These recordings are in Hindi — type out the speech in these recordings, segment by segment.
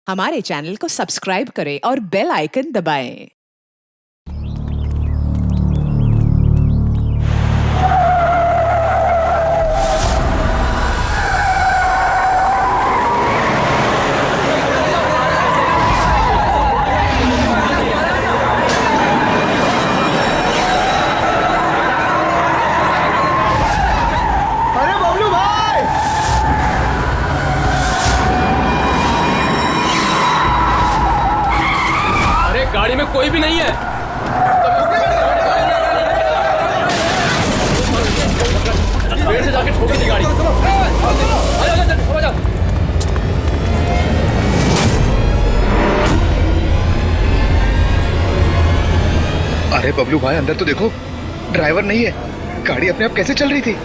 हमारे चैनल को सब्सक्राइब करें और बेल आइकन दबाएं। अरे बबलू भाई, अरे गाड़ी में कोई भी नहीं है। पेड़ से जाके ठोकी थी गाड़ी। आ जाओ। अरे बबलू भाई अंदर तो देखो, ड्राइवर नहीं है। गाड़ी अपने आप कैसे चल रही थी?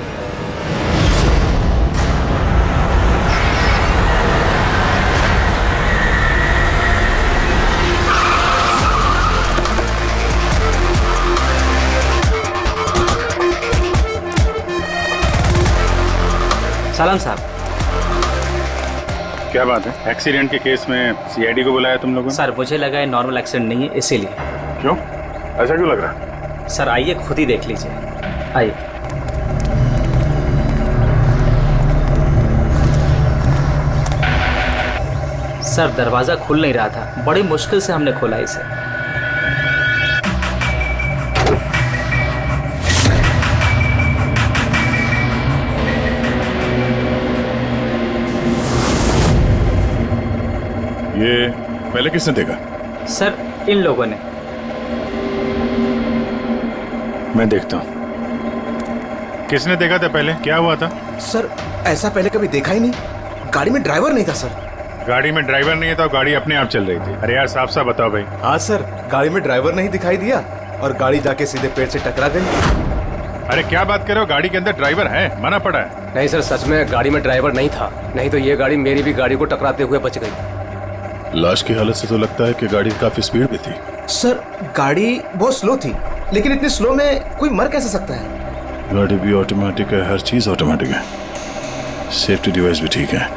सलाम साहब। क्या बात है? एक्सीडेंट के केस में सीआईडी को बुलाया तुम लोगों ने? सर मुझे लगा है नॉर्मल एक्सीडेंट नहीं है, इसीलिए। क्यों? ऐसा क्यों लग रहा? सर आइए खुद ही देख लीजिए, आइए। सर दरवाजा खुल नहीं रहा था, बड़ी मुश्किल से हमने खोला इसे। ये पहले किसने देखा? सर इन लोगों ने। मैं देखता हूँ। किसने देखा था पहले? क्या हुआ था? सर ऐसा पहले कभी देखा ही नहीं। गाड़ी में ड्राइवर नहीं था सर। गाड़ी में ड्राइवर नहीं है तो गाड़ी अपने आप चल रही थी। अरे यार साफ साफ बताओ भाई। हाँ सर, गाड़ी में ड्राइवर नहीं दिखाई दिया और गाड़ी जाके सीधे पेड़ से टकरा गई। अरे क्या बात कर रहे हो? गाड़ी के अंदर ड्राइवर है, मना पड़ा है। नहीं सर, सच में गाड़ी में ड्राइवर नहीं था, नहीं तो ये गाड़ी मेरी भी गाड़ी को टकराते हुए बच गई। लाश की हालत से तो लगता है कि गाड़ी काफी स्पीड में थी। सर गाड़ी बहुत स्लो थी, लेकिन इतनी स्लो में कोई मर कैसे सकता है? गाड़ी भी ऑटोमेटिक है, हर चीज ऑटोमेटिक है, सेफ्टी डिवाइस भी ठीक है।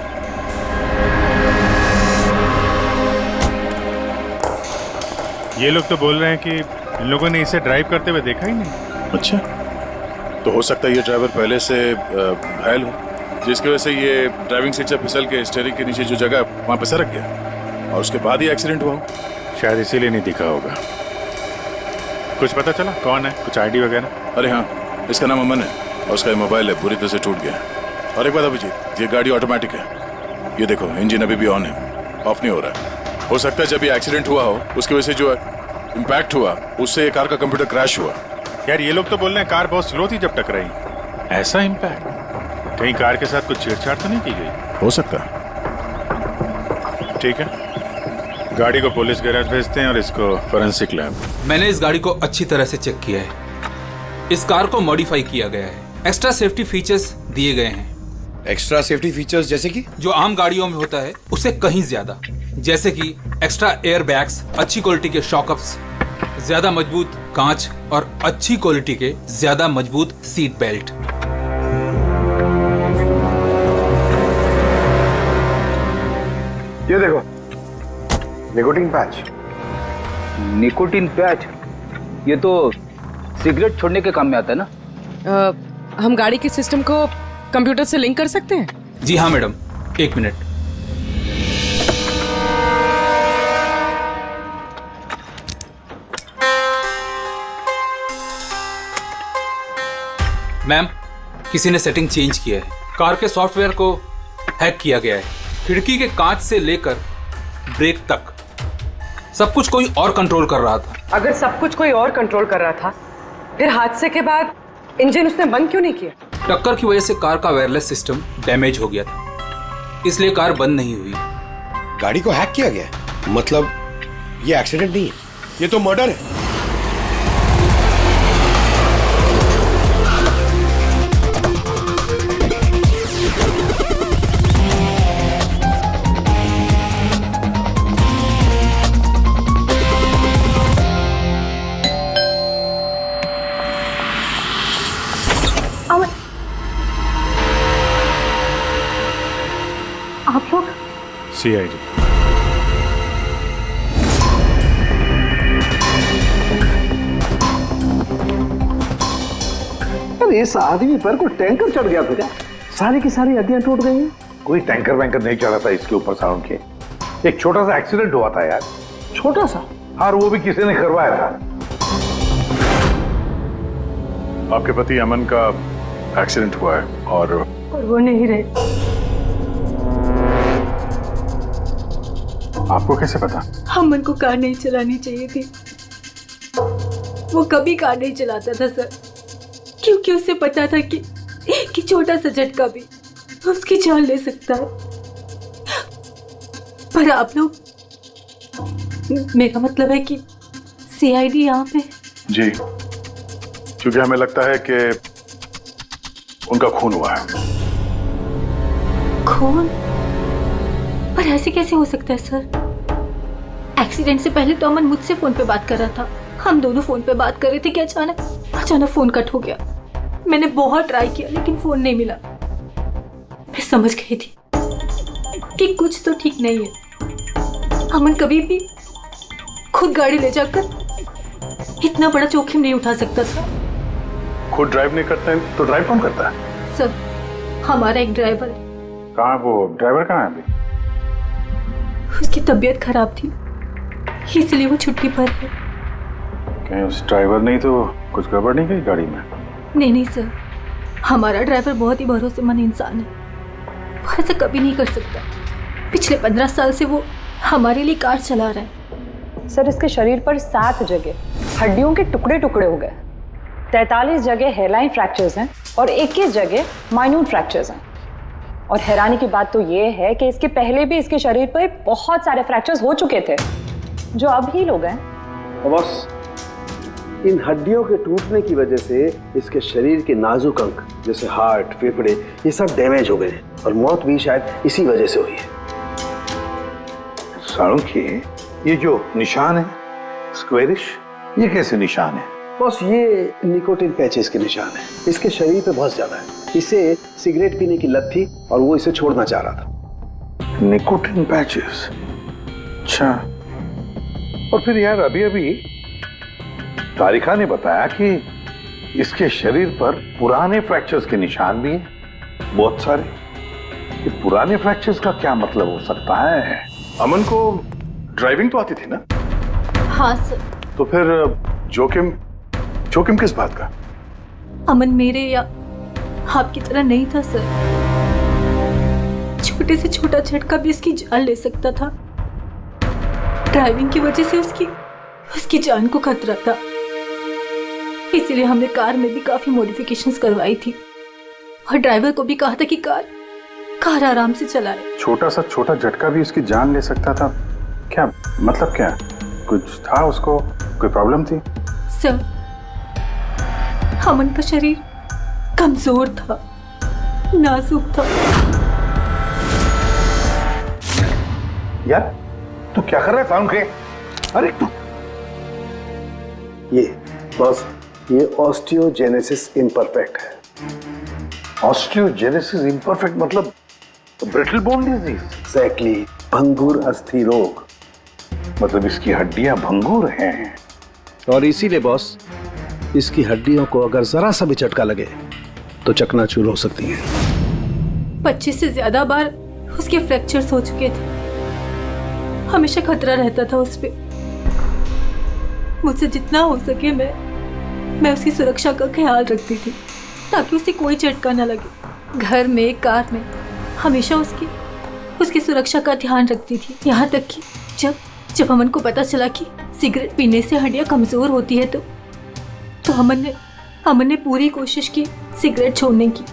ये लोग तो बोल रहे हैं कि इन लोगों ने इसे ड्राइव करते हुए देखा ही नहीं। अच्छा, तो हो सकता है ये ड्राइवर पहले से घायल हो, जिसकी वजह से ये ड्राइविंग सीट से फिसल के स्टीयरिंग के नीचे जो जगह है वहां पे सरक गया और उसके बाद ही एक्सीडेंट हुआ हो। शायद इसीलिए नहीं दिखा होगा। कुछ पता चला कौन है? कुछ आईडी वगैरह? अरे हाँ, इसका नाम अमन है और उसका मोबाइल है पूरी तरह से टूट गया। और एक बात अभिजीत, ये गाड़ी ऑटोमेटिक है। ये देखो इंजन अभी भी ऑन है, ऑफ नहीं हो रहा है। हो सकता है जब ये एक्सीडेंट हुआ हो उसकी वजह से जो इम्पैक्ट हुआ उससे कार का कंप्यूटर क्रैश हुआ। यार ये लोग तो बोल रहे हैं कार बहुत स्लो थी जब टकराई। ऐसा इम्पैक्ट? कहीं कार के साथ कुछ छेड़छाड़ तो नहीं की गई? हो सकता है। ठीक है, गाड़ी को पुलिस गैराज भेजते हैं और इसको फोरेंसिक लैब। मैंने इस गाड़ी को अच्छी तरह से चेक किया है। इस कार को मॉडिफाई किया गया है, एक्स्ट्रा सेफ्टी फीचर्स दिए गए हैं। एक्स्ट्रा सेफ्टी फीचर्स जैसे कि? जो आम गाड़ियों में होता है उससे कहीं ज्यादा, जैसे कि एक्स्ट्रा एयर बैग्स, अच्छी क्वालिटी के शॉकअप्स, ज्यादा मजबूत कांच और अच्छी क्वालिटी के ज्यादा मजबूत सीट बेल्ट। ये देखो, निकोटीन पैच। Nicotine patch? ये तो सिगरेट छोड़ने के काम में आता है ना? हम गाड़ी के सिस्टम को कंप्यूटर से लिंक कर सकते हैं? जी हाँ मैडम, एक मिनट। मैम, किसी ने सेटिंग चेंज किया है। कार के सॉफ्टवेयर को हैक किया गया है। खिड़की के कांच से लेकर ब्रेक तक सब कुछ कोई और कंट्रोल कर रहा था। अगर सब कुछ कोई और कंट्रोल कर रहा था, फिर हादसे के बाद इंजन उसने बंद क्यों नहीं किया? टक्कर की वजह से कार का वायरलेस सिस्टम डैमेज हो गया था, इसलिए कार बंद नहीं हुई। गाड़ी को हैक किया गया? मतलब ये एक्सीडेंट नहीं है, ये तो मर्डर है। सीआईडी। इस आदमी पर कोई टैंकर चढ़ गया था क्या? सारी की सारी हड्डियां टूट गई हैं। कोई टैंकर वैंकर नहीं चढ़ा था इसके ऊपर साउंड के। एक छोटा सा एक्सीडेंट हुआ था यार। छोटा सा? हाँ, वो भी किसी ने करवाया था। आपके पति अमन का एक्सीडेंट हुआ है और वो नहीं रहे। आपको कैसे पता? अमन को कार नहीं चलानी चाहिए थी। वो कभी कार नहीं चलाता था सर, क्योंकि उसे पता था कि छोटा सा झटका भी उसकी जान ले सकता है। पर आप लोग, मेरा मतलब है कि सीआईडी यहाँ पे। जी, क्योंकि हमें लगता है कि उनका खून हुआ है। खून? पर ऐसे कैसे हो सकता है सर? एक्सीडेंट से पहले तो अमन मुझसे फोन पे बात कर रहा था, हम दोनों फोन पे बात कर रहे थे कि अचानक फोन कट हो गया। मैंने बहुत ट्राई किया लेकिन फोन नहीं मिला। मैं समझ गई थी कि कुछ तो ठीक नहीं है। अमन कभी भी खुद गाड़ी ले जाकर इतना बड़ा जोखिम नहीं उठा सकता था। खुद ड्राइव नहीं करते हैं तो ड्राइव कौन करता है? सर, हमारा एक ड्राइवर है। कहाँ वो ड्राइवर? कहाँ है अभी? उसकी तबीयत खराब थी, इसलिए वो छुट्टी पर है। कहीं उस ड्राइवर नहीं तो कुछ गड़बड़ नहीं गई गाड़ी में? नहीं सर, हमारा ड्राइवर बहुत ही भरोसेमंद इंसान है। वो ऐसा कभी नहीं कर सकता। पिछले 15 साल से वो हमारे लिए कार चला रहा है। सर, इसके शरीर पर 7 जगह हड्डियों के टुकड़े टुकड़े हो गए। 43 जगह हेयरलाइन फ्रैक्चर्स हैं और 21 जगह माइन्यूट फ्रैक्चर्स हैं। और हैरानी की बात तो ये है कि इसके पहले भी इसके शरीर पर बहुत सारे फ्रैक्चर्स हो चुके थे जो अब हील हो गए। बस इन हड्डियों के टूटने की वजह से इसके शरीर के नाजुक अंग जैसे हार्ट, फेफड़े, ये सब डैमेज हो गए और मौत भी शायद इसी वजह से हुई है। साळुंखे, ये जो निशान है स्क्वेरिश, ये कैसे निशान है? बस ये निकोटिन पैचेस के निशान है। इसके शरीर पे बहुत ज्यादा है। इसे सिगरेट पीने की लत थी और वो इसे छोड़ना चाह रहा था। Nicotine patches? अच्छा। और फिर यार अभी तारिका ने बताया कि इसके शरीर पर पुराने फ्रैक्चर्स के निशान भी हैं, बहुत सारे। ये पुराने फ्रैक्चर्स का क्या मतलब हो सकता है? अमन को ड्राइविंग तो आती थी ना? हाँ सर। तो फिर जोखिम किस बात का? अमन मेरे या आपकी तरह नहीं था सर। छोटे से छोटा झटका भी इसकी जान ले सकता था। ड्राइविंग की वजह से उसकी जान को खतरा था, इसीलिए हमने कार में भी काफी मॉडिफिकेशंस करवाई थी और ड्राइवर को भी कहा था कि कार आराम से चलाए। छोटा झटका भी उसकी जान ले सकता था? क्या मतलब? क्या कुछ था उसको? कोई प्रॉब्लम थी? सर, अमन का शरीर कमजोर था, नाजुक था। यार तू क्या कर रहा है साळुंखे? अरे तू ये ऑस्टियोजेनेसिस इम्परफेक्ट है। ऑस्टियोजेनेसिस इम्परफेक्ट मतलब ब्रिटल बोन डिजीज? एग्जैक्टली, भंगुर अस्थि रोग। मतलब इसकी हड्डियां भंगुर हैं। और इसीलिए बॉस, इसकी हड्डियों को अगर जरा सा भी झटका लगे तो चकनाचूर हो सकती हैं। 25 से ज्यादा बार उसके फ्रैक्चर्स हो चुके थे। हमेशा खतरा रहता था उस पे। मुझसे जितना हो सके मैं उसकी सुरक्षा का ख्याल रखती थी ताकि उसे कोई झटका न लगे। घर में, कार में हमेशा उसकी सुरक्षा का ध्यान रखती थी। यहाँ तक कि जब अमन को पता चला कि सिगरेट पीने से हड्डियां कमजोर होती है तो अमन ने पूरी कोशिश की सिगरेट छोड़ने की।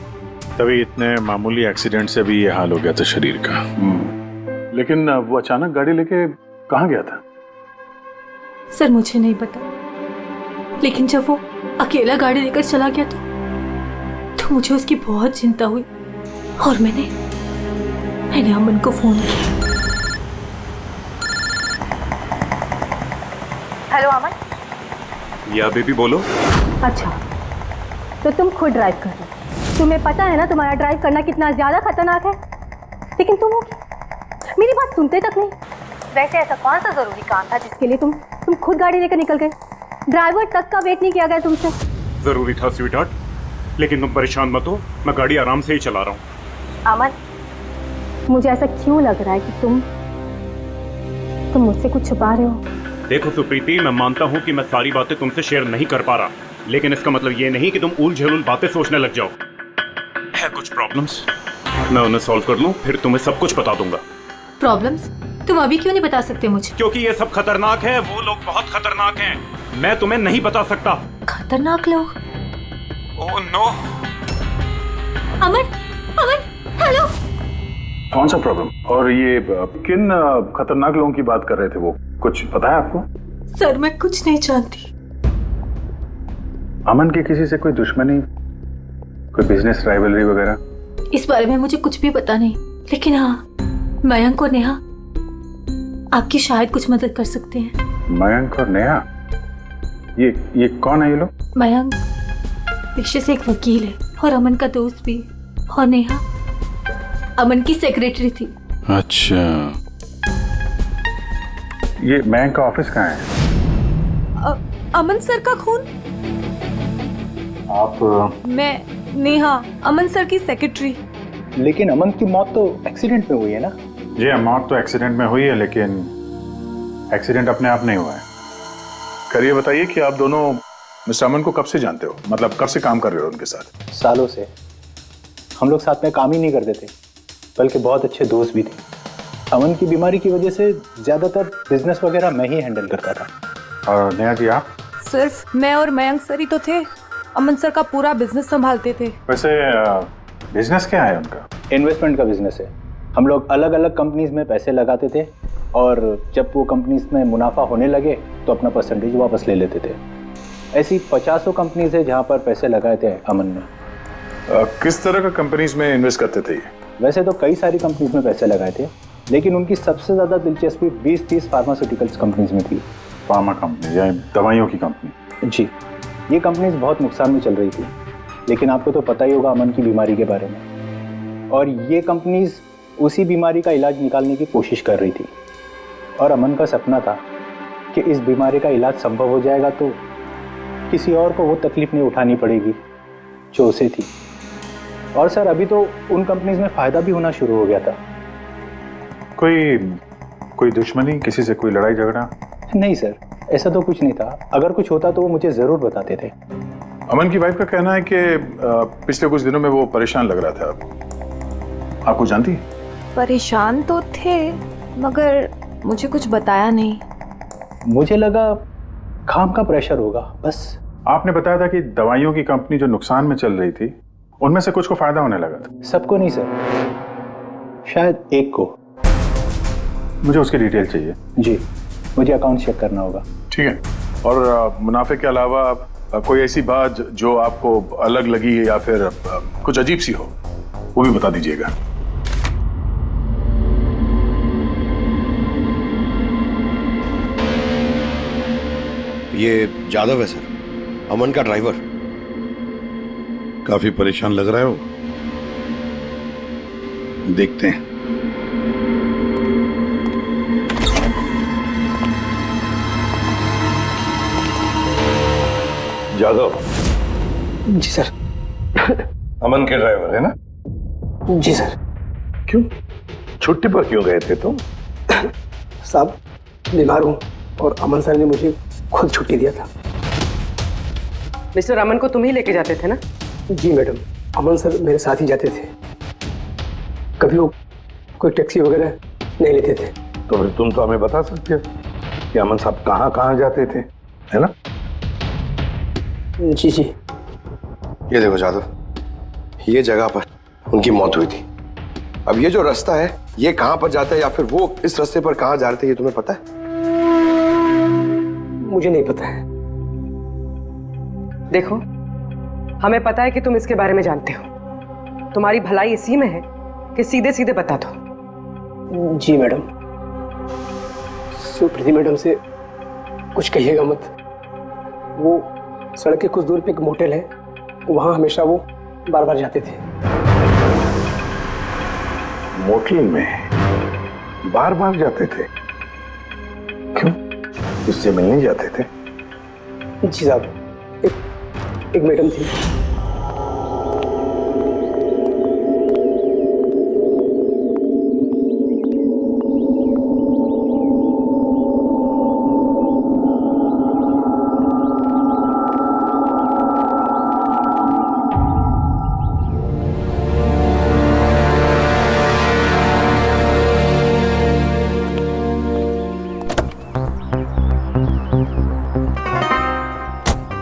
तभी इतने मामूली एक्सीडेंट से भी ये हाल हो गया था शरीर का। लेकिन वो अचानक गाड़ी लेके कहाँ गया था? सर, मुझे नहीं पता, लेकिन जब वो अकेला गाड़ी लेकर चला गया तो मुझे उसकी बहुत चिंता हुई और मैंने अमन को फोन किया। हेलो अमन। या बेबी बोलो। अच्छा, तो तुम खुद ड्राइव कर रहे हो। तुम्हें पता है ना तुम्हारा ड्राइव करना कितना ज्यादा खतरनाक है, लेकिन तुम मेरी बात सुनते तक नहीं। वैसे ऐसा कौन सा जरूरी काम था जिसके लिए तुम खुद गाड़ी लेकर निकल गए? ड्राइवर तक का वेट नहीं किया गया तुमसे। जरूरी था स्वीटहार्ट, लेकिन तुम परेशान मत हो, मैं गाड़ी आराम से ही चला रहा हूँ। अमन, मुझे ऐसा क्यों लग रहा है कि तुम मुझसे कुछ छुपा रहे हो? देखो सुप्रीति, मैं मानता हूँ कि मैं सारी बातें तुमसे शेयर नहीं कर पा रहा, लेकिन इसका मतलब ये नहीं कि तुम उल झेलुल बातें सोचने लग जाओ। है कुछ प्रॉब्लम्स, मैं उन्हें सॉल्व कर लूँ, फिर तुम्हें सब कुछ बता दूंगा। प्रॉब्लम्स? तुम अभी क्यों नहीं बता सकते मुझे? क्योंकि ये सब खतरनाक है, वो लोग बहुत खतरनाक हैं, मैं तुम्हें नहीं बता सकता। खतरनाक लोग? Oh no. Aman, Aman, hello. कौन सा प्रॉब्लम? और ये किन खतरनाक लोगों की बात कर रहे थे वो? कुछ पता है आपको? सर, मैं कुछ नहीं जानती। अमन की किसी से कोई दुश्मनी, कोई बिजनेस राइवलरी वगैरह? इस बारे में मुझे कुछ भी पता नहीं, लेकिन हाँ, मयंक और नेहा आपकी शायद कुछ मदद कर सकते हैं। मयंक और नेहा? ये कौन है ये लोग? मयंक पेशे से एक वकील है और अमन का दोस्त भी, और नेहा अमन की सेक्रेटरी थी। अच्छा, ये मयंक का ऑफिस कहाँ है? अमन सर का खून? आप? मैं नेहा, अमन सर की सेक्रेटरी। लेकिन अमन की मौत तो एक्सीडेंट में हुई है ना? जी, मौत तो एक्सीडेंट में हुई है, लेकिन एक्सीडेंट अपने आप नहीं हुआ है। करिए बताइए कि आप दोनों मिस्टर अमन को कब से जानते हो? मतलब कब से काम कर रहे हो उनके साथ? सालों से। हम लोग साथ में काम ही नहीं करते थे, बल्कि बहुत अच्छे दोस्त भी थे। अमन की बीमारी की वजह से ज्यादातर बिजनेस वगैरह मैं ही हैंडल करता था। और नेहा जी आप? सिर्फ मैं और मयंक सर ही तो थे, अमन सर का पूरा बिजनेस संभालते थे। वैसे बिजनेस क्या है उनका? इन्वेस्टमेंट का बिजनेस है। हम लोग अलग अलग कंपनीज में पैसे लगाते थे, और जब वो कंपनीज में मुनाफा होने लगे तो अपना परसेंटेज वापस ले लेते थे। ऐसी 50 कंपनीज है जहाँ पर पैसे लगाए थे अमन ने। किस तरह का कंपनीज में इन्वेस्ट करते थे? वैसे तो कई सारी कंपनीज में पैसे लगाए थे, लेकिन उनकी सबसे ज़्यादा दिलचस्पी 20-30 फार्मास्यूटिकल्स कंपनीज में थी। फार्मा कंपनी या दवाइयों की कंपनी? जी, ये कंपनीज बहुत नुकसान में चल रही थी, लेकिन आपको तो पता ही होगा अमन की बीमारी के बारे में। और ये कंपनीज उसी बीमारी का इलाज निकालने की कोशिश कर रही थी, और अमन का सपना था कि इस बीमारी का इलाज संभव हो जाएगा तो किसी और को वो तकलीफ नहीं उठानी पड़ेगी जो उसे थी। और सर, अभी तो उन कंपनीज में फ़ायदा भी होना शुरू हो गया था। कोई दुश्मनी, किसी से कोई लड़ाई झगड़ा? नहीं सर, ऐसा तो कुछ नहीं था। अगर कुछ होता तो वो मुझे ज़रूर बताते थे। अमन की वाइफ का कहना है कि पिछले कुछ दिनों में वो परेशान लग रहा था। आपको जानती? परेशान तो थे, मगर मुझे कुछ बताया नहीं। मुझे लगा काम का प्रेशर होगा बस। आपने बताया था कि दवाइयों की कंपनी जो नुकसान में चल रही थी, उनमें से कुछ को फायदा होने लगा था। सबको नहीं सर, शायद एक को। मुझे उसकी डिटेल चाहिए। जी, मुझे अकाउंट चेक करना होगा। ठीक है। और मुनाफे के अलावा कोई ऐसी बात जो आपको अलग लगी या फिर कुछ अजीब सी हो, वो भी बता दीजिएगा। ये जादव है सर, अमन का ड्राइवर। काफी परेशान लग रहा है वो। देखते हैं। जादव? जी सर। अमन के ड्राइवर है ना? जी सर। क्यों, छुट्टी पर क्यों गए थे तुम? साहब, बीमार हूँ और अमन सर ने मुझे खुद छुट्टी दिया था। मिस्टर अमन को तुम ही लेके जाते थे ना? जी मैडम, अमन सर मेरे साथ ही जाते थे। कभी वो कोई टैक्सी वगैरह नहीं लेते थे। तो फिर तुम तो हमें बता सकते हो कि अमन साहब कहाँ कहाँ जाते थे, है ना? जी जी। ये देखो जादव, ये जगह पर उनकी मौत हुई थी। अब ये जो रास्ता है, ये कहाँ पर जाता है या फिर वो इस रास्ते पर कहाँ जा रहे थे, ये तुम्हें पता है? मुझे नहीं पता है। देखो, हमें पता है कि तुम इसके बारे में जानते हो। तुम्हारी भलाई इसी में है कि सीधे सीधे बता दो। जी मैडम। सुप्रीति मैडम से कुछ कहिएगा मत। वो सड़क के कुछ दूर पे एक मोटेल है, वहां हमेशा वो बार बार जाते थे। मोटेल में बार बार जाते थे? क्यों, उससे मिलने जाते थे? जी साहब, एक मैडम थी,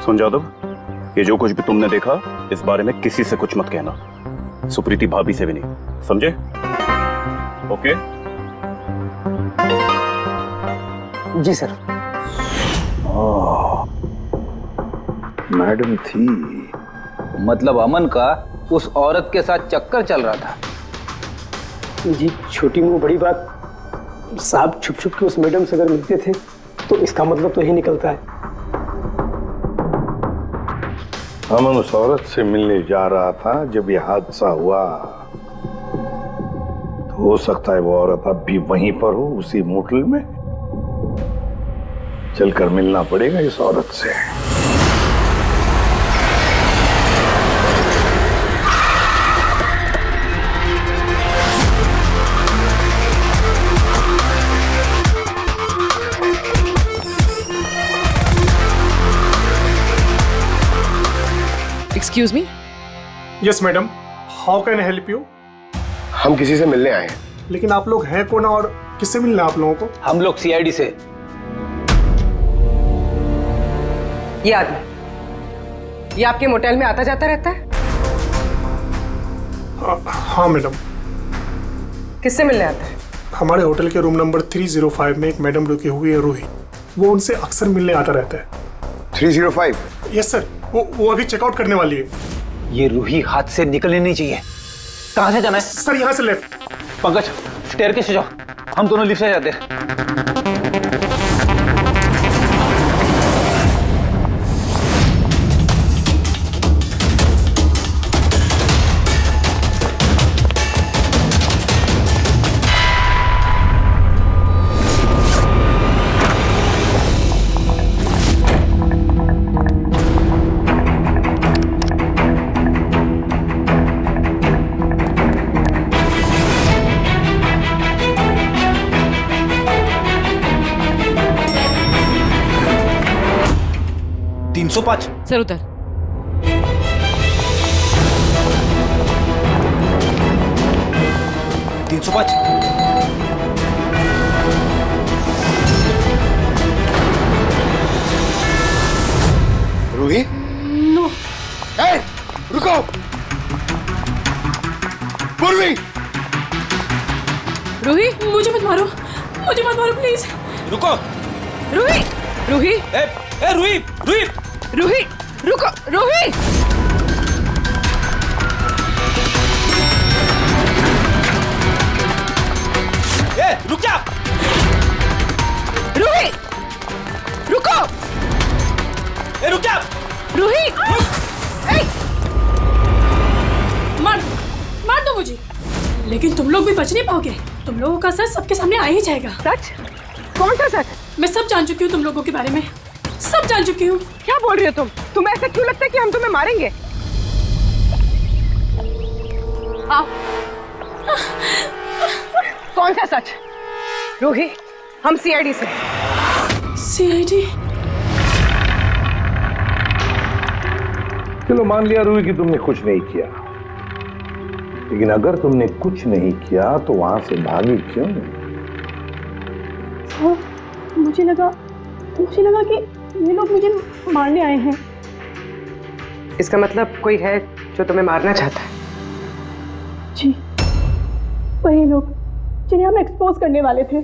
सुन जादव, ये जो कुछ भी तुमने देखा इस बारे में किसी से कुछ मत कहना, सुप्रीति भाभी से भी नहीं, समझे? ओके? जी सर। मैडम थी, मतलब अमन का उस औरत के साथ चक्कर चल रहा था। जी छोटी मुंह बड़ी बात, साहब छुप छुप के उस मैडम से अगर मिलते थे तो इसका मतलब तो यही निकलता है। अमन उस औरत से मिलने जा रहा था जब यह हादसा हुआ, तो हो सकता है वो औरत अब भी वहीं पर हो, उसी मोटल में। चलकर मिलना पड़ेगा इस औरत से। Excuse me. Yes madam, how can I help you? हम किसी से मिलने आए हैं। लेकिन आप लोग हैं कौन और किससे मिलना है आप लोगों को? हम लोग सीआईडी से। ये आदमी, ये आपके मोटेल में आता जाता रहता है? हाँ मैडम। किससे मिलने आता है? हमारे होटल के रूम नंबर 305 में एक मैडम रुकी हुई है, रूही। वो उनसे अक्सर मिलने आता रहता है। 305? यस सर, वो अभी चेकआउट करने वाली है। ये रूही हाथ से निकलनी नहीं चाहिए। कहाँ से जाना है? सर यहाँ से लेफ्ट। पंकज, स्टेयरकेस से जाओ, हम दोनों लिफ्ट से जाते हैं। सर उधर। रूही? नो। ए, रुको। पूर्वी! रूही, मुझे मत मारो, मुझे मत मारो प्लीज। रुको। रूही, रूही, ए रूही, रूही, रूही, रुको, रूही। ए रुक जा। रूही, रुको। ए रुक जा। रूही, मार दो मुझे, लेकिन तुम लोग भी बच नहीं पाओगे। तुम लोगों का सच सबके सामने आ ही जाएगा। सच? कौन सा सच? मैं सब जान चुकी हूँ तुम लोगों के बारे में, सब जान चुकी हूँ। क्या बोल रही हो तुम? तुम्हें ऐसा क्यों लगता है कि हम तुम्हें मारेंगे? आओ। कौन सा सच? रूही, हम सीआईडी से। सीआईडी? चलो मान लिया रूही कि तुमने कुछ नहीं किया, लेकिन अगर तुमने कुछ नहीं किया तो वहां से भागी क्यों? मुझे लगा कि ये लोग मुझे मारने आए हैं। इसका मतलब कोई है जो तुम्हें मारना चाहता है? जी, वही लोग जिन्हें हम एक्सपोज करने वाले थे।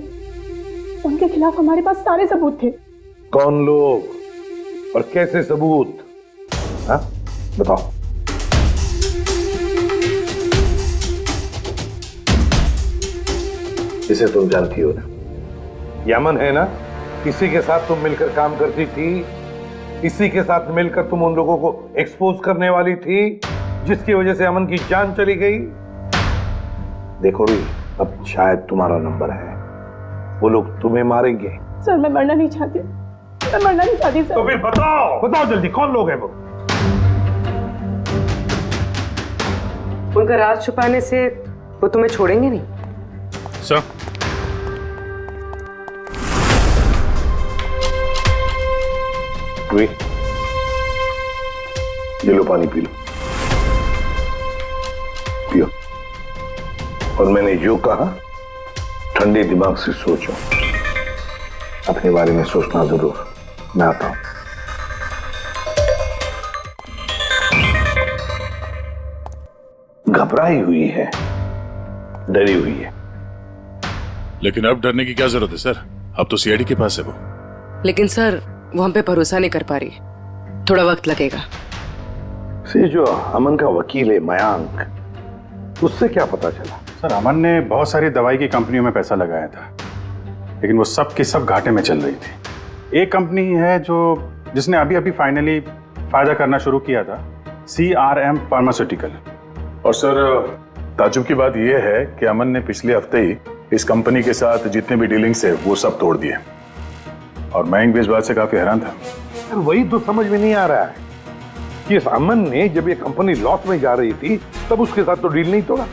उनके खिलाफ हमारे पास सारे सबूत थे। कौन लोग और कैसे सबूत? हाँ, बताओ। इसे तुम जानती हो ना, यमन है ना, इसी के साथ तुम मिलकर काम करती थी, इसी के साथ मिलकर तुम उन लोगों को एक्सपोज करने वाली थी जिसकी वजह से अमन की जान चली गई। देखो री, अब शायद तुम्हारा नंबर है, वो लोग तुम्हें मारेंगे। सर मैं मरना नहीं चाहती, मैं मरना नहीं चाहती सर। तो फिर बताओ जल्दी, कौन लोग हैं वो? उनका राज छुपाने से वो तुम्हें छोड़ेंगे नहीं। सर, ये लो पानी पी लो, पियो। और मैंने जो कहा ठंडे दिमाग से सोचो, अपने बारे में सोचना जरूर। मैं आता हूं। घबराई हुई है, डरी हुई है। लेकिन अब डरने की क्या जरूरत है सर? अब तो सीआईडी के पास है वो। लेकिन सर वो हम पे भरोसा नहीं कर पा रही, थोड़ा वक्त लगेगा। से जो अमन का वकील है मयांक, उससे क्या पता चला? सर अमन ने बहुत सारी दवाई की कंपनियों में पैसा लगाया था, लेकिन वो सब की सब घाटे में चल रही थी। एक कंपनी है जिसने अभी अभी फाइनली फायदा करना शुरू किया था, CRM फार्मास्यूटिकल। और सर ताजुब की बात यह है कि अमन ने पिछले हफ्ते ही इस कंपनी के साथ जितने भी डीलिंग्स है वो सब तोड़ दिए, और मयंक भी इस बात से काफी हैरान था। वही तो समझ में नहीं आ रहा है कि इस अमन ने जब ये कंपनी लॉस में जा रही थी तब उसके साथ तो डील नहीं तोड़ा,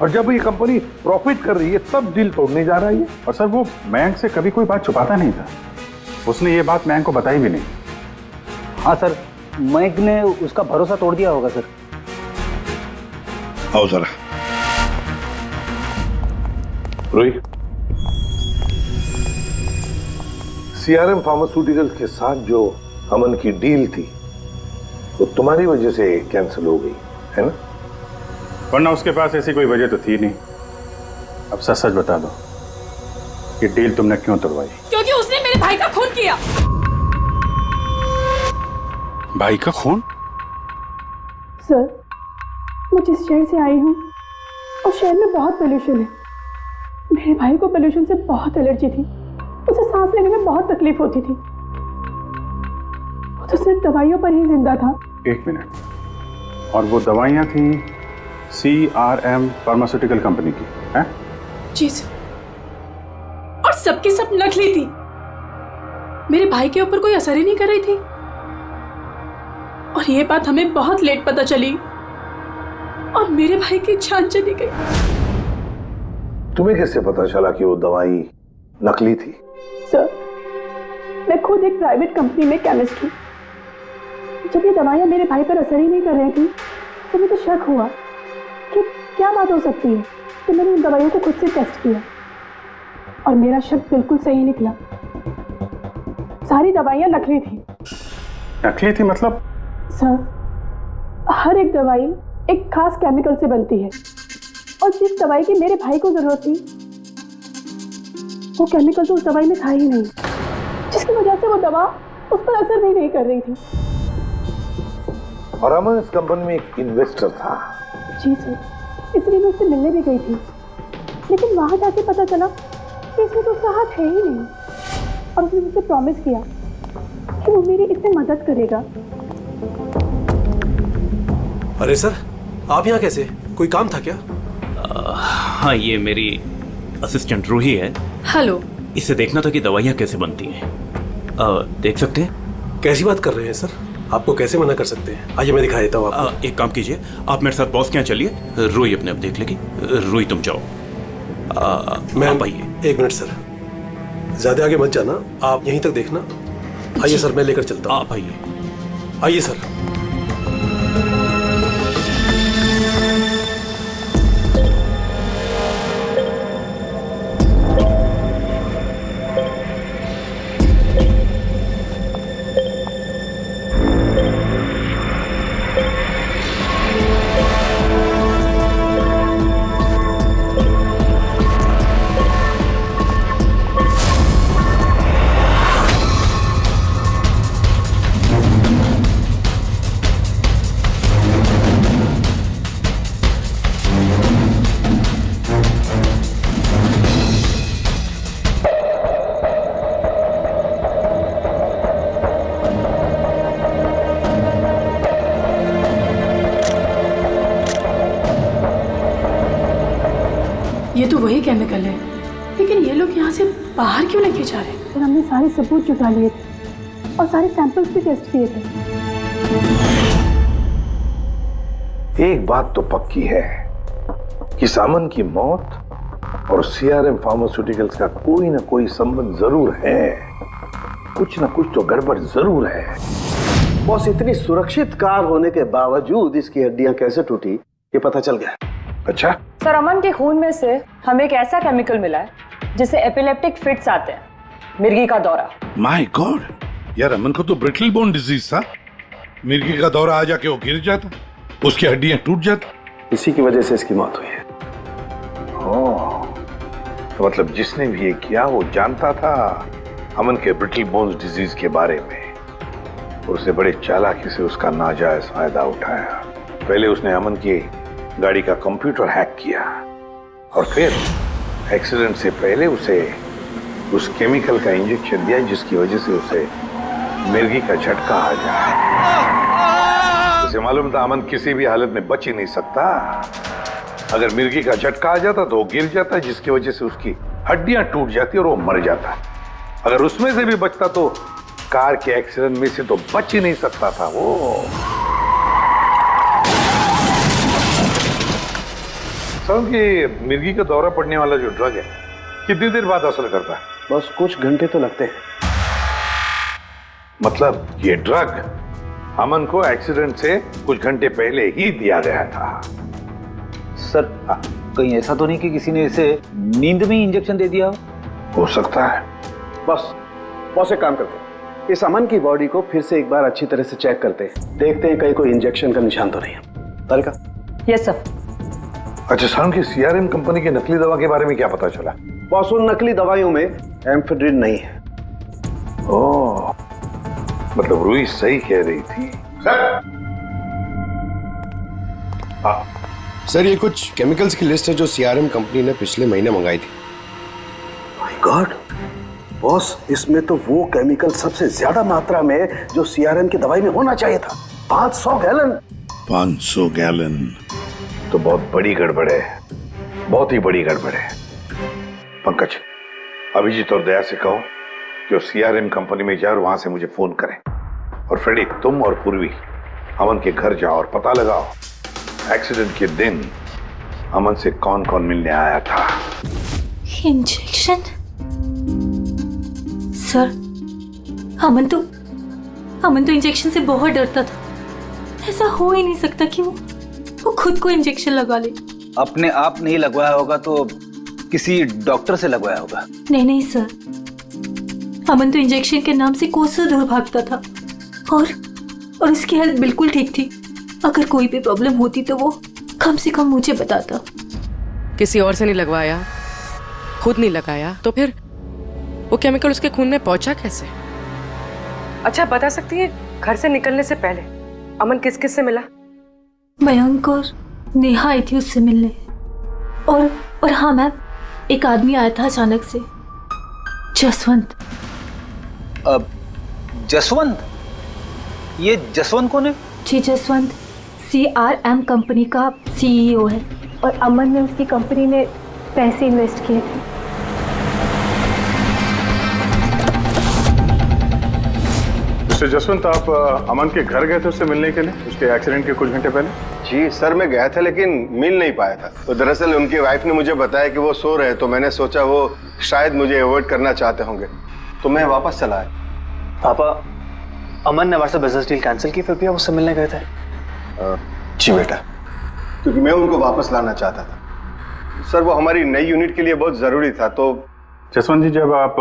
और जब ये कंपनी प्रॉफिट कर रही है तब डील तोड़ने जा रहा है। और सर वो मयंक से कभी कोई बात छुपाता नहीं था, उसने ये बात मयंक को बताई भी नहीं। हाँ सर, मयंक ने उसका भरोसा तोड़ दिया होगा सर। आओ जरा। रोहित, CRM फार्मास्यूटिकल्स के साथ जो अमन की डील थी वो तुम्हारी वजह से कैंसिल हो गई है ना? वरना उसके पास ऐसी कोई वजह तो थी नहीं। अब सच सच बता दो कि डील तुमने क्यों तोड़वाई? क्योंकि उसने मेरे भाई का खून किया। भाई का खून? सर, मैं जिस शहर से आई हूँ उस शहर में बहुत पोल्यूशन है। मेरे भाई को पोल्यूशन से बहुत एलर्जी थी, उसे सांस लेने में बहुत तकलीफ होती थी। वो तो सिर्फ दवाइयों पर ही जिंदा था। एक मिनट, और वो दवाइयाँ थी CRM फार्मास्यूटिकल कंपनी की, हैं? जी सर, और सबकी सब नकली थी। मेरे भाई के ऊपर कोई असर ही नहीं कर रही थी, और ये बात हमें बहुत लेट पता चली, और मेरे भाई की जान चली गई। तुम्हें कैसे पता चला कि वो दवाई नकली थी? सर, मैं खुद एक प्राइवेट कंपनी में केमिस्ट हूँ। जब ये दवाइयाँ मेरे भाई पर असर ही नहीं कर रही थी तो मुझे शक हुआ कि क्या बात हो सकती है। तो मैंने उन दवाइयों को खुद से टेस्ट किया और मेरा शक बिल्कुल सही निकला। सारी दवाइयाँ नकली थी। नकली थी मतलब? सर, हर एक दवाई एक खास केमिकल से बनती है, और जिस दवाई की मेरे भाई को जरूरत थी वो केमिकल तो उस दवाई में था ही नहीं, जिसकी वजह से वो दवा उस पर असर भी नहीं कर रही थी। और अमन इस कंपनी में एक इन्वेस्टर था। जी सर, इसलिए मैं उससे मिलने भी गई थी, लेकिन वहां जाके पता चला कि इसमें तो उसका हाथ है ही नहीं, और उसने मुझसे प्रॉमिस किया कि वो मेरी इसमें मदद करेगा। अरे सर, आप यहाँ कैसे? कोई काम था क्या? हाँ, ये मेरी असिस्टेंट रूही है। हेलो। इसे देखना था कि दवाइयाँ कैसे बनती हैं। देख सकते हैं? कैसी बात कर रहे हैं सर? आपको कैसे मना कर सकते हैं? आइए मैं दिखा देता हूँ आपको। एक काम कीजिए, आप मेरे साथ बॉस के यहाँ चलिए, रूही अपने आप देख लेगी। रूही तुम जाओ। मैम आइए। एक मिनट सर, ज्यादा आगे मत जाना, आप यहीं तक देखना। आइए सर, मैं लेकर चलता हूँ। आप आइए। आइए सर। ये तो वही केमिकल है, लेकिन ये लोग यहाँ से बाहर क्यों लेके जा रहे हैं? और हमने सारे सबूत जुटा लिए थे और सारे सैंपल्स भी टेस्ट किए थे। एक बात तो पक्की है कि सामन की मौत और CRM फार्मास्यूटिकल्स का कोई ना कोई संबंध जरूर है। कुछ ना कुछ तो गड़बड़ जरूर है। बॉस, इतनी सुरक्षित कार होने के बावजूद इसकी हड्डियां कैसे टूटी ये पता चल गया। अच्छा सर, अमन के खून में से हमें एक ऐसा केमिकल मिला है जिससे एपिलेप्टिक फिट्स आते हैं, मिर्गी का दौरा। माय गॉड, यार अमन को तो ब्रिटल बोन डिजीज था। मिर्गी का दौरा आ जाके वो गिर जाता, उसकी हड्डियां टूट जाती, इसी की वजह से इसकी मौत हुई है। ओह, तो मतलब जिसने भी ये किया वो जानता था अमन के ब्रिटल बोन्स डिजीज के बारे में और उसे बड़े चालाकी से उसका नाजायज फायदा उठाया। पहले उसने अमन की गाड़ी का कंप्यूटर हैक किया और फिर एक्सीडेंट से पहले उसे उस केमिकल का इंजेक्शन दिया जिसकी वजह से उसे मिर्गी का झटका आ जाए। उसे मालूम था अमन किसी भी हालत में बच ही नहीं सकता। अगर मिर्गी का झटका आ जाता तो वो गिर जाता जिसकी वजह से उसकी हड्डियां टूट जाती और वो मर जाता। अगर उसमें से भी बचता तो कार के एक्सीडेंट में से तो बच ही नहीं सकता था वो। समझ कि मिर्गी का दौरा पड़ने वाला जो ड्रग है कितनी देर बाद असर करता है? बस कुछ घंटे तो लगते हैं। मतलब ये ड्रग अमन को एक्सीडेंट से कुछ घंटे पहले ही दिया गया था। सर कहीं ऐसा तो नहीं कि किसी ने इसे नींद में इंजेक्शन दे दिया हो सकता है। बस एक काम करते हैं, इस अमन की बॉडी को फिर से एक बार अच्छी तरह से चेक करते हैं, देखते हैं कहीं कोई इंजेक्शन का निशान तो नहीं है। तारिका? Yes sir. अच्छा साहब की सीआरएम कंपनी की नकली दवा के बारे में क्या पता चला? बॉस उन नकली दवाइयों में एम्फेड्रिन नहीं है। ओह, मतलब रूही सही कह रही थी। सर ये कुछ केमिकल्स की लिस्ट है जो सीआरएम कंपनी ने पिछले महीने मंगाई थी। माय गॉड बॉस, इसमें तो वो केमिकल सबसे ज्यादा मात्रा में जो सीआरएम की दवाई में होना चाहिए था, 500 गैलन। 500 गैलन तो बहुत बड़ी गड़बड़ है, बहुत ही बड़ी गड़बड़ है। पंकज, अभिजीत और दया से कहो कि वो सीआरएम कंपनी में जाए और वहां से मुझे फोन करें। और फ्रेडी, तुम और पूर्वी अमन के घर जाओ और पता लगाओ एक्सीडेंट के दिन अमन से कौन कौन मिलने आया था। इंजेक्शन? सर अमन तो इंजेक्शन से बहुत डरता था। ऐसा हो ही नहीं सकता कि वो खुद को इंजेक्शन लगा ले। अपने आप नहीं लगवाया होगा तो किसी डॉक्टर से लगवाया होगा। नहीं सर, अमन तो इंजेक्शन के नाम से कोसों दूर भागता था और उसकी हेल्थ बिल्कुल ठीक थी। अगर कोई भी प्रॉब्लम होती तो वो कम से कम मुझे बताता। किसी और से नहीं लगवाया, खुद नहीं लगाया, तो फिर वो केमिकल उसके खून में पहुंचा कैसे? अच्छा बता सकती है, घर से निकलने से पहले अमन किस किस से मिला? मयंक और नेहा आई थी उससे मिलने। और हाँ मैम, एक आदमी आया था अचानक से, जसवंत। जसवंत? ये जसवंत कौन है? जी जसवंत सीआरएम कंपनी का सीईओ है और अमन ने उसकी कंपनी में पैसे इन्वेस्ट किए थे। मिस्टर जसवंत, आप अमन के घर गए थे उससे मिलने के लिए उसके एक्सीडेंट के कुछ घंटे पहले? जी सर, मैं गया था लेकिन मिल नहीं पाया था। तो दरअसल उनकी वाइफ ने मुझे बताया कि वो सो रहे, तो मैंने सोचा वो शायद मुझे अवॉइड करना चाहते होंगे, तो मैं वापस चला आया। पापा, अमन ने हमारे साथ बिजनेस डील कैंसिल की, फिर भी आप उससे मिलने गए थे? जी बेटा, क्योंकि मैं उनको वापस लाना चाहता था। सर वो हमारी नई यूनिट के लिए बहुत जरूरी था। तो जसवंत जी, जब आप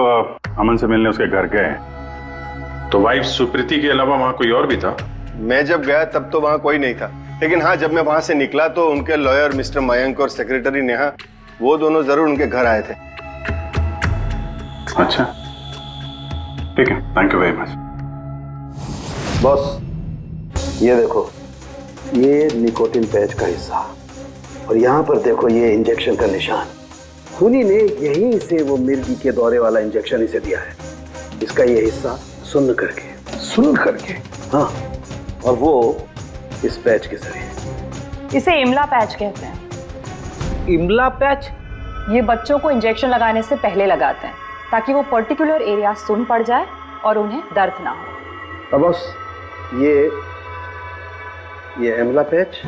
अमन से मिलने उसके घर गए तो वाइफ सुप्रीति के अलावा वहां कोई और भी था? मैं जब गया तब तो वहां कोई नहीं था, लेकिन हाँ जब मैं वहां से निकला तो उनके लॉयर मिस्टर मयंक और सेक्रेटरी नेहा, वो दोनों जरूर उनके घर आए थे। अच्छा ठीक है, thank you very much. Boss ये देखो, ये निकोटिन पैच का हिस्सा और यहाँ पर देखो ये इंजेक्शन का निशान। खूनी ने यहीं से वो मिर्गी के दौरे वाला इंजेक्शन इसे दिया है। इसका ये हिस्सा सुन्न करके, हाँ, और वो इस पैच के जरिए। इसे इमला पैच कहते हैं। इमला पैच? ये बच्चों को इंजेक्शन लगाने से पहले लगाते हैं ताकि वो पर्टिकुलर एरिया सुन्न पड़ जाए और उन्हें दर्द ना हो। अब बस ये इमला पैच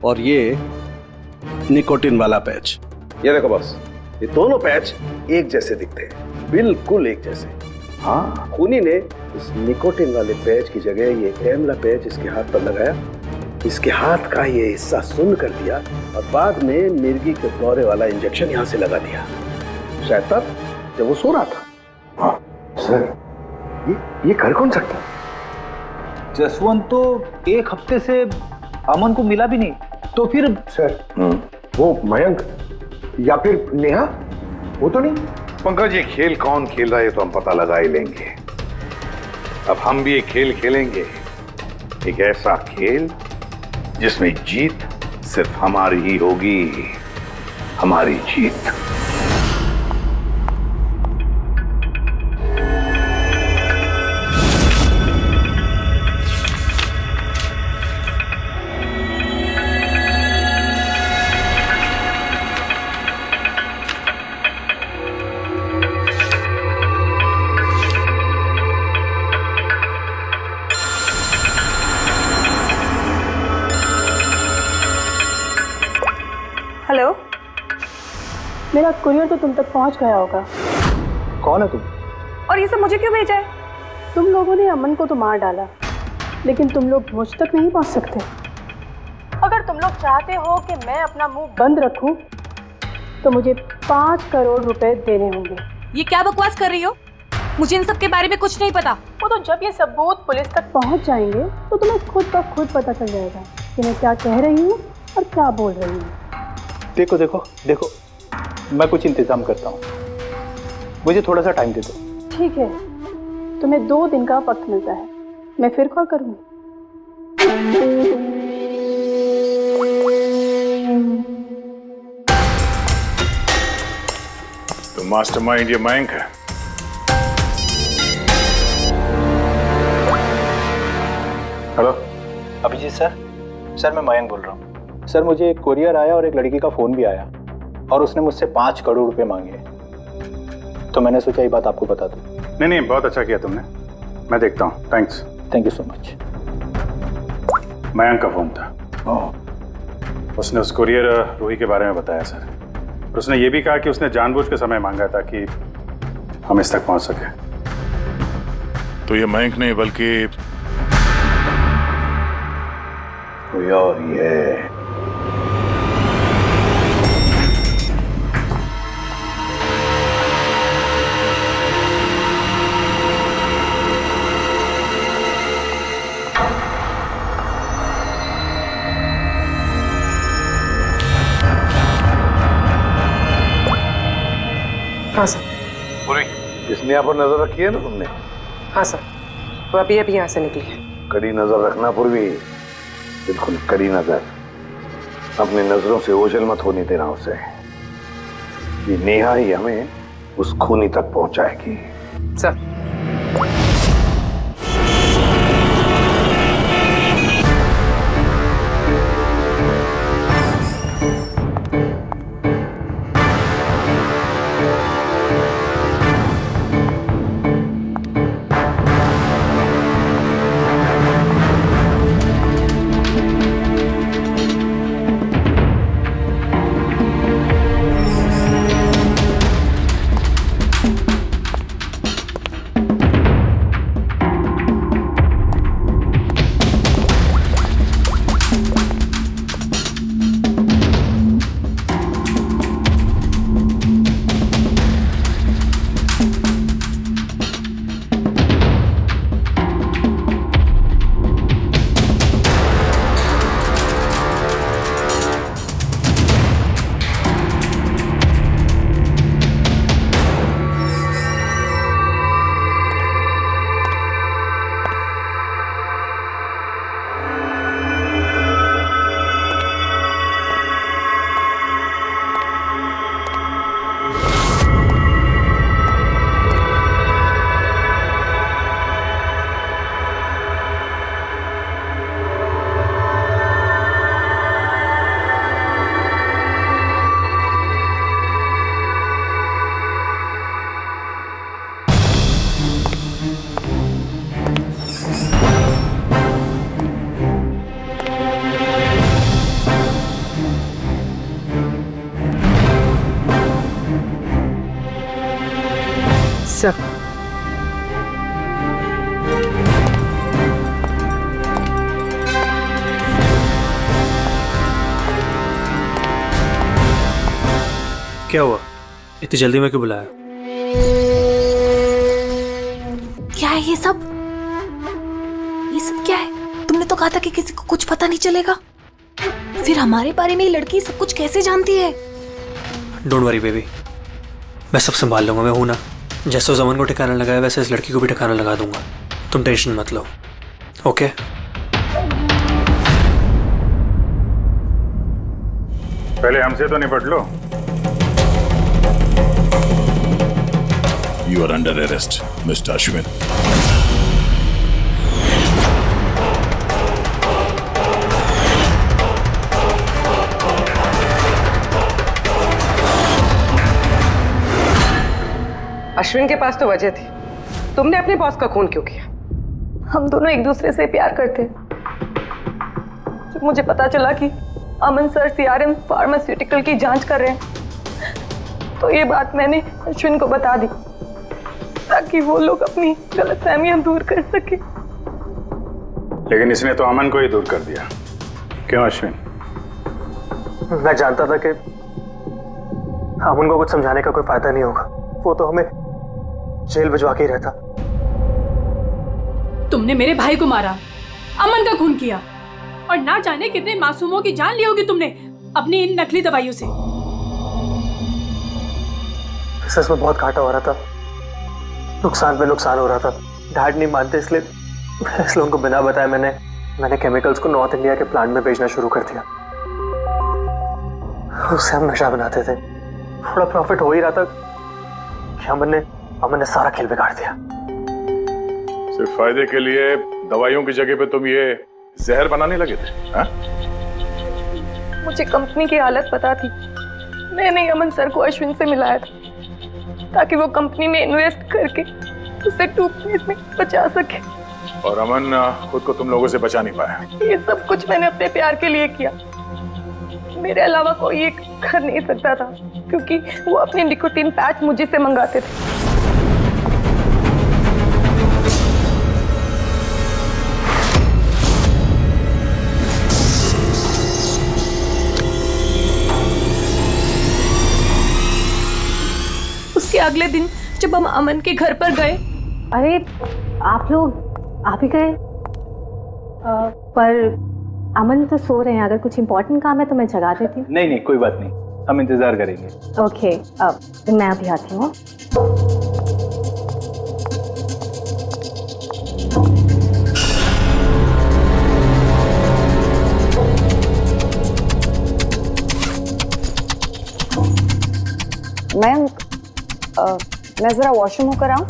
और ये निकोटिन वाला पैच, ये देखो बस, ये दोनों पैच एक जैसे दिखते हैं, बिल्कुल एक जैसे। हाँ, खूनी ने इस निकोटिन वाले पैच की जगह ये एमला पैच इसके हाथ पर लगाया, इसके हाथ का ये हिस्सा सुन्न कर दिया और बाद में मिर्गी के दौरे वाला इंजेक्शन यहाँ से लगा दिया, शायद तब जब वो सो रहा था। हाँ सर, ये कर कौन सकता? जसवंत तो एक हफ्ते से अमन को मिला भी नहीं। तो फिर सर वो मयंक या फिर नेहा, वो तो नहीं। पंकज, ये खेल कौन खेल रहा है तो हम पता लगा ही लेंगे। अब हम भी एक खेल खेलेंगे, एक ऐसा खेल जिसमें जीत सिर्फ हमारी ही होगी, हमारी जीत। हेलो, मेरा कुरियर तो तुम तक पहुंच गया होगा। कौन है तुम? और ये सब मुझे क्यों भेजा है? तुम लोगों ने अमन को तो मार डाला, लेकिन तुम लोग मुझ तक नहीं पहुंच सकते। अगर तुम लोग चाहते हो कि मैं अपना मुंह बंद रखूं, तो मुझे 5 करोड़ रुपए देने होंगे। ये क्या बकवास कर रही हो? मुझे इन सब के बारे में कुछ नहीं पता। वो तो जब ये सबूत पुलिस तक पहुंच जाएंगे तो तुम्हें खुद ब खुद पता चल जाएगा कि मैं क्या कह रही हूँ और क्या बोल रही हूँ। देखो देखो देखो, मैं कुछ इंतजाम करता हूँ, मुझे थोड़ा सा टाइम दे दो। ठीक है, तुम्हें 2 दिन का वक्त मिलता है, मैं फिर कॉल करूँगी। तो मास्टरमाइंड ये मयंक है। हेलो अभिजीत सर, मैं मयंक बोल रहा हूँ। सर, मुझे एक कोरियर आया और एक लड़की का फोन भी आया और उसने मुझसे 5 करोड़ रुपए मांगे, तो मैंने सोचा ये बात आपको बता दूं। नहीं, बहुत अच्छा किया तुमने, मैं देखता हूँ। Thanks. Thank you so much. Mayank का फोन था। उसने उस कुरियर रूही के बारे में बताया सर, और उसने ये भी कहा कि उसने जानबूझ के समय मांगा ताकि हम इस तक पहुंच सके। तो ये मयंक नहीं बल्कि कोई और ही है। हाँ सर। पूरी इसने यहाँ पर नजर रखी है ना तुमने? हाँ सर, वो अभी यहाँ से निकली है। कड़ी नजर रखना पूर्वी, बिल्कुल कड़ी नजर। अपनी नजरों से ओझल मत होने देना उसे। ये नेहा ही हमें उस खूनी तक पहुंचाएगी। सर। सर, क्या हुआ? इतनी जल्दी में क्यों बुलाया? क्या है ये सब? ये सब क्या है? तुमने तो कहा था कि किसी को कुछ पता नहीं चलेगा, फिर हमारे बारे में ये लड़की सब कुछ कैसे जानती है? डोंट वरी बेबी, मैं सब संभाल लूंगा। मैं हूं ना, जैसे उस अमन को ठिकाना लगाया वैसे इस लड़की को भी ठिकाना लगा दूंगा। तुम टेंशन मत लो, ओके? पहले हमसे तो निपट लो। You are under arrest, Mr. Ashwin. Ashwin के पास तो वजह थी, तुमने अपने बॉस का खून क्यों किया? हम दोनों एक दूसरे से प्यार करते हैं। जब मुझे पता चला कि अमन सर सीआरएम फार्मास्यूटिकल की जांच कर रहे हैं तो ये बात मैंने अश्विन को बता दी ताकि वो लोग अपनी गलतफहमियां दूर कर सके। लेकिन इसने तो अमन को ही दूर कर दिया। क्यों अश्विन? मैं जानता था कि अमन को कुछ समझाने का कोई फायदा नहीं होगा। वो तो हमें जेल भिजवा के ही रहता। तुमने मेरे भाई को मारा, अमन का खून किया और ना जाने कितने मासूमों की जान ली होगी तुमने अपनी इन नकली दवाइयों से। बिजनेस में बहुत घाटा हो रहा था, नुकसान पे नुकसान हो रहा था। डैड नहीं मानते, इसलिए उनको बिना बताए मैंने केमिकल्स को नॉर्थ इंडिया के प्लांट में भेजना शुरू कर दिया। उससे हम नशा बनाते थे, थोड़ा प्रॉफिट हो ही रहा था कि अमन ने सारा खेल बिगाड़ दिया। सिर्फ फायदे के लिए दवाइयों की जगह पे तुम ये जहर बनाने लगे थे, हाँ? मुझे कंपनी की हालत पता थी। मैंने अमन सर को अश्विन से मिलाया था ताकि वो कंपनी में इन्वेस्ट करके उसे डूबने में बचा सके। और अमन खुद को तुम लोगों से बचा नहीं पाया। ये सब कुछ मैंने अपने प्यार के लिए किया। मेरे अलावा कोई ये कर नहीं सकता था क्योंकि वो अपने निकोटीन पैच मुझे से मंगाते थे। उसके अगले दिन जब हम अमन के घर पर गए। अरे आप ही गए? पर अमन तो सो रहे हैं, अगर कुछ इम्पोर्टेंट काम है तो मैं जगा देती हूँ। नहीं, कोई बात नहीं, हम इंतजार करेंगे। ओके, अब मैं अभी आती हूँ। मैं जरा वॉशरूम होकर आऊँ?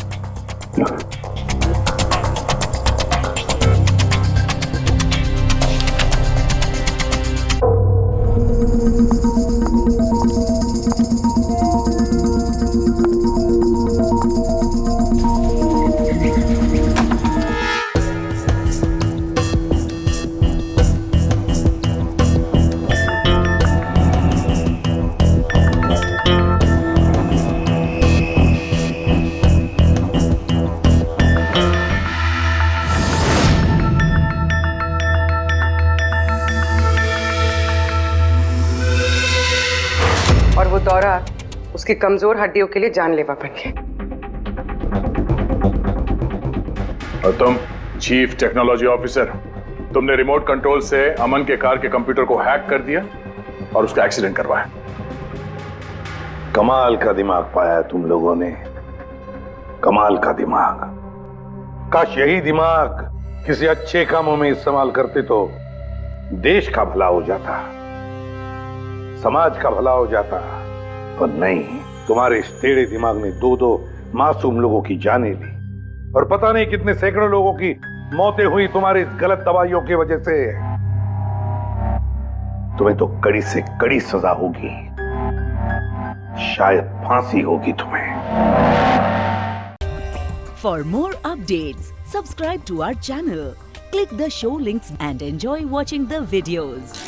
और वो दौरा उसकी कमजोर हड्डियों के लिए जानलेवा बन गया। और तुम चीफ टेक्नोलॉजी ऑफिसर, तुमने रिमोट कंट्रोल से अमन के कार के कंप्यूटर को हैक कर दिया और उसका एक्सीडेंट करवाया। कमाल का दिमाग पाया तुम लोगों ने, कमाल का दिमाग। काश यही दिमाग किसी अच्छे कामों में इस्तेमाल करते तो देश का भला हो जाता, समाज का भला हो जाता। पर नहीं, तुम्हारे इस टेढ़े दिमाग ने दो मासूम लोगों की जानें ली और पता नहीं कितने सैकड़ों लोगों की मौतें हुई तुम्हारी इस गलत दवाइयों की वजह से। तुम्हें तो कड़ी से कड़ी सजा होगी, शायद फांसी होगी तुम्हें। For more updates, subscribe to our channel, click the show links and enjoy watching the videos.